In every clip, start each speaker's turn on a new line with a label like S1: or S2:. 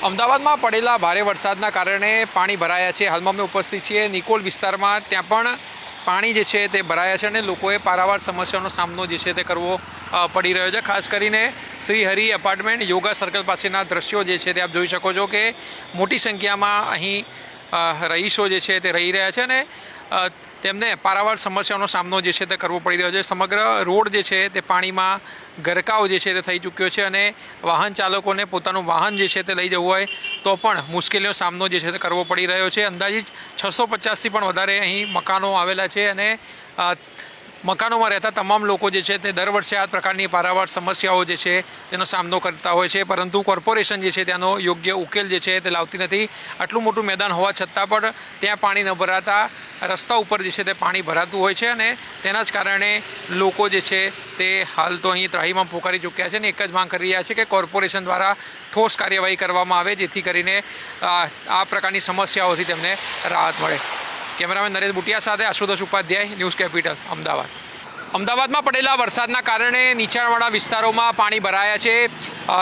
S1: અમદાવાદમાં પડેલા ભારે વરસાદના કારણે પાણી ભરાયા છે। હાલમાં અમે ઉપસ્થિત છીએ નિકોલ વિસ્તારમાં, ત્યાં પણ પાણી જે છે તે ભરાયા છે અને લોકોએ પારાવાર સમસ્યાનો સામનો જે છે તે કરવો પડી રહ્યો છે। ખાસ કરીને શ્રી હરિ એપાર્ટમેન્ટ યોગા સર્કલ પાસેના દ્રશ્યો જે છે તે આપ જોઈ શકો છો કે મોટી સંખ્યામાં અહીં રહીશો જે છે તે રહી રહ્યા છે અને તેમને પારાવાર સમસ્યાનો સામનો જે છે તે કરવો પડી રહ્યો છે। સમગ્ર રોડ જે છે તે પાણીમાં ગરકાવ જે છે તે થઈ ચૂક્યો છે અને વાહન ચાલકોને પોતાનું વાહન જે છે તે લઈ જવું હોય તો પણ મુશ્કેલીનો સામનો જે છે તે કરવો પડી રહ્યો છે। અંદાજિત 650થી પણ વધારે અહીં મકાનો આવેલા છે અને મકાનોમાં રહેતા તમામ લોકો જે છે તે દર વર્ષે આ પ્રકારની પારાવાર સમસ્યાઓ જે છે તેનો સામનો કરતા હોય છે, પરંતુ કોર્પોરેશન જે છે તેનો યોગ્ય ઉકેલ જે છે તે લાવતી નથી। આટલું મોટું મેદાન હોવા છતાં પણ ત્યાં પાણી ન ભરાતા રસ્તા ઉપર જે છે તે પાણી ભરાતું હોય છે અને તેના જ કારણે લોકો જે છે તે હાલ તો અહીં ત્રાહીમાં પોકારી ચૂક્યા છે અને એક જ માંગ કરી રહ્યા છે કે કોર્પોરેશન દ્વારા ઠોસ કાર્યવાહી કરવામાં આવે જેથી કરીને આ પ્રકારની સમસ્યાઓથી તેમને રાહત મળે। કેમેરામેન નરેશ બુટિયા સાથે આશુતોષ ઉપાધ્યાય, ન્યૂઝ કેપિટલ, અમદાવાદ। અમદાવાદમાં પડેલા વરસાદના કારણે નીચાણવાળા વિસ્તારોમાં પાણી ભરાયા છે।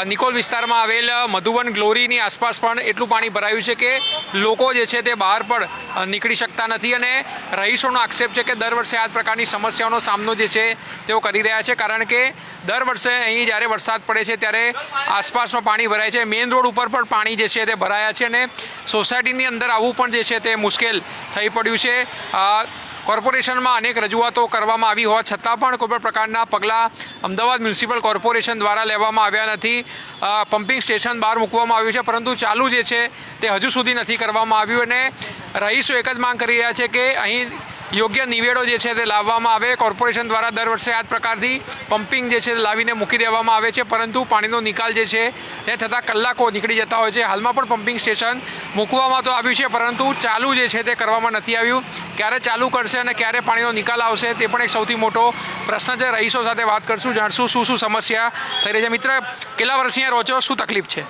S1: નિકોલ વિસ્તારમાં આવેલ મધુવન ગ્લોરીની આસપાસ પણ એટલું પાણી ભરાયું છે કે લોકો જે છે તે બહાર પણ નીકળી શકતા નથી અને રહીશોનો આક્ષેપ છે કે દર વર્ષે આ પ્રકારની સમસ્યાઓનો સામનો જે છે તેઓ કરી રહ્યા છે, કારણ કે દર વર્ષે અહીં જ્યારે વરસાદ પડે છે ત્યારે આસપાસમાં પાણી ભરાય છે। મેઇન રોડ ઉપર પણ પાણી જે છે તે ભરાયા છે અને સોસાયટીની અંદર આવવું પણ જે છે તે મુશ્કેલ થઈ પડ્યું છે। કોર્પોરેશનમાં અનેક રજૂઆતો કરવામાં આવી હોવા છતાં પણ કોઈ પણ પ્રકારના પગલાં અમદાવાદ મ્યુનિસિપલ કોર્પોરેશન દ્વારા લેવામાં આવ્યા નથી। પમ્પિંગ સ્ટેશન બહાર મૂકવામાં આવ્યું છે પરંતુ ચાલુ જે છે તે હજુ સુધી નથી કરવામાં આવ્યું અને રહીશો એક જ માંગ કરી રહ્યા છે કે અહીં યોગ્ય નિવેડો જે છે તે લાવવામાં આવે। કોર્પોરેશન દ્વારા દર વર્ષે આ પ્રકારથી પમ્પિંગ જે છે તે લાવીને મૂકી દેવામાં આવે છે, પરંતુ પાણીનો નિકાલ જે છે તે થતાં કલાકો નીકળી જતા હોય છે। હાલમાં પણ પમ્પિંગ સ્ટેશન મૂકવામાં તો આવ્યું છે પરંતુ ચાલુ જે છે તે કરવામાં નથી આવ્યું। ક્યારે ચાલુ કરશે અને ક્યારે પાણીનો નિકાલ આવશે તે પણ એક સૌથી મોટો પ્રશ્ન છે। રહીશો સાથે વાત કરશું, જાણશું શું સમસ્યા થઈ રહી છે। મિત્ર, કેટલા વર્ષ અહીંયા રહો છો, શું તકલીફ છે?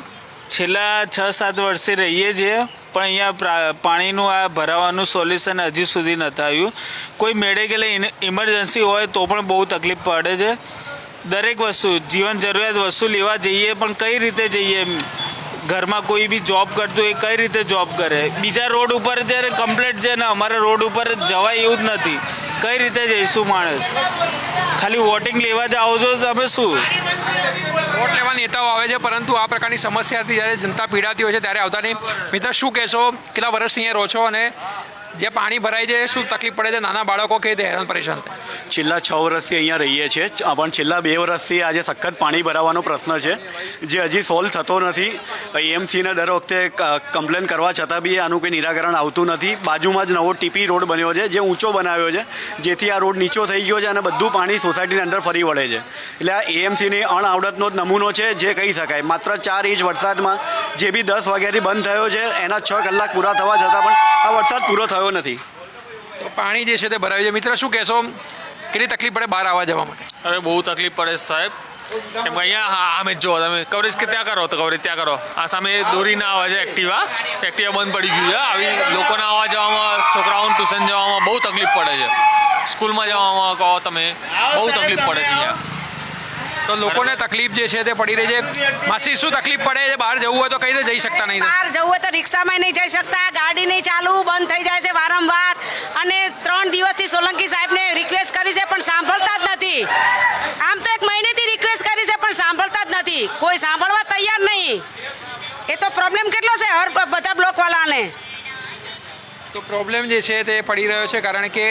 S2: છેલ્લા 6-7 વર્ષથી રહીએ છીએ પણ અહીંયા પાણીનું આ ભરાવાનું સોલ્યુશન હજી સુધી નથી આવ્યું। કોઈ મેડિકલ ઇમરજન્સી હોય તો પણ બહુ તકલીફ પડે છે। દરેક વસ્તુ જીવન જરૂરિયાત વસ્તુ લેવા જઈએ પણ કઈ રીતે જઈએ? ઘરમાં કોઈ બી જોબ કરતું હોય કઈ રીતે જોબ કરે? બીજા રોડ ઉપર જ્યારે કમ્પ્લેટ છે ને અમારા રોડ ઉપર જવાય એવું જ નથી। કઈ રીતે જઈશું માણસ? ખાલી વોટિંગ લેવા જાઓ છો તમે શું?
S1: વોટ લેવા નેતાઓ આવે છે પરંતુ આ પ્રકારની સમસ્યાથી જ્યારે જનતા પીડાતી હોય છે ત્યારે આવતા નહીં। મિત્ર, શું કહેશો, કેટલા વર્ષથી અહીંયા રહો છો અને જે પાણી ભરાય છે શું તકલીફ પડે છે? નાના બાળકો કઈ રીતે હેરાન પરેશાન થાય?
S3: છેલ્લા 6 વર્ષથી અહીંયા રહીએ છીએ પણ છેલ્લા 2 વર્ષથી આજે સખત પાણી ભરાવાનો પ્રશ્ન છે જે હજી સોલ્વ થતો નથી। એએમસીને દર વખતે કમ્પ્લેન કરવા છતાં બી આનું કોઈ નિરાકરણ આવતું નથી। બાજુમાં જ નવો ટીપી રોડ બન્યો છે જે ઊંચો બનાવ્યો છે જેથી આ રોડ નીચો થઈ ગયો છે અને બધું પાણી સોસાયટીની અંદર ફરી વળે છે। એટલે આ એએમસીની અણઆવડતનો જ નમૂનો છે જે કહી શકાય। માત્ર 4 ઇંચ વરસાદમાં જે બી 10 વાગ્યાથી બંધ થયો છે એના 6 કલાક પૂરા થવા છતાં પણ આ વરસાદ પૂરો થયો નથી।
S1: તો પાણી જે છે તે ભરાયું છે। મિત્ર, શું કહેશો, કેટલી તકલીફ પડે બહાર આવવા જવા માટે?
S4: અરે બહુ તકલીફ પડે સાહેબ, કેમ કે અહીંયા આમે જો તમે કવરેજ કે ત્યાં કરો તો કવરેજ ત્યાં કરો, આ સામે દોરીને આવે છે એક્ટિવા બંધ પડી ગયું છે। આવી લોકોને આવવા જવામાં, છોકરાઓને ટ્યુશન જવામાં બહુ તકલીફ પડે છે। સ્કૂલમાં જવામાં કહો તમે, બહુ તકલીફ પડે છે અહીંયા।
S1: તો લોકોને તકલીફ જે છે તે પડી રહી છે। માસી, શું તકલીફ પડે છે? બહાર જવું હોય તો કઈ રીતે જઈ શકતા નહીં?
S5: બહાર જવું હોય તો રિક્ષામાં નહીં જઈ શકતા, ગાડી નહીં ચાલુ, બંધ થઈ જાય છે વારંવાર અને 3 દિવસથી સોલંકી સાહેબને રિક્વેસ્ટ કરી છે પણ સાંભળતા જ નથી। આમ તો 1 મહિનેથી રિક્વેસ્ટ કરી છે પણ સાંભળતા જ નથી, કોઈ સાંભળવા તૈયાર નહીં। એ તો પ્રોબ્લેમ કેટલો છે બધા બ્લોકવાળાને।
S1: તો પ્રોબ્લેમ જે છે તે પડી રહ્યો છે કારણ કે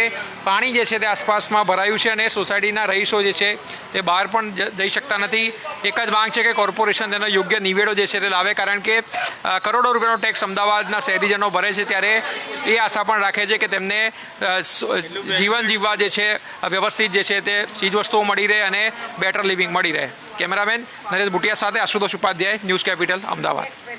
S1: પાણી જે છે તે આસપાસમાં ભરાયું છે અને સોસાયટીના રહીશો જે છે તે બહાર પણ જઈ શકતા નથી। એક જ માંગ છે કે કોર્પોરેશન તેનો યોગ્ય નિવેડો જે છે તે લાવે, કારણ કે કરોડો રૂપિયાનો ટેક્સ અમદાવાદના શહેરીજનો ભરે છે ત્યારે એ આશા પણ રાખે છે કે તેમને જીવન જીવવા જે છે વ્યવસ્થિત જે છે તે ચીજવસ્તુઓ મળી રહે અને બેટર લિવિંગ મળી રહે। કેમેરામેન નરેશ બુટિયા સાથે આશુતોષ ઉપાધ્યાય, ન્યૂઝ કેપિટલ, અમદાવાદ।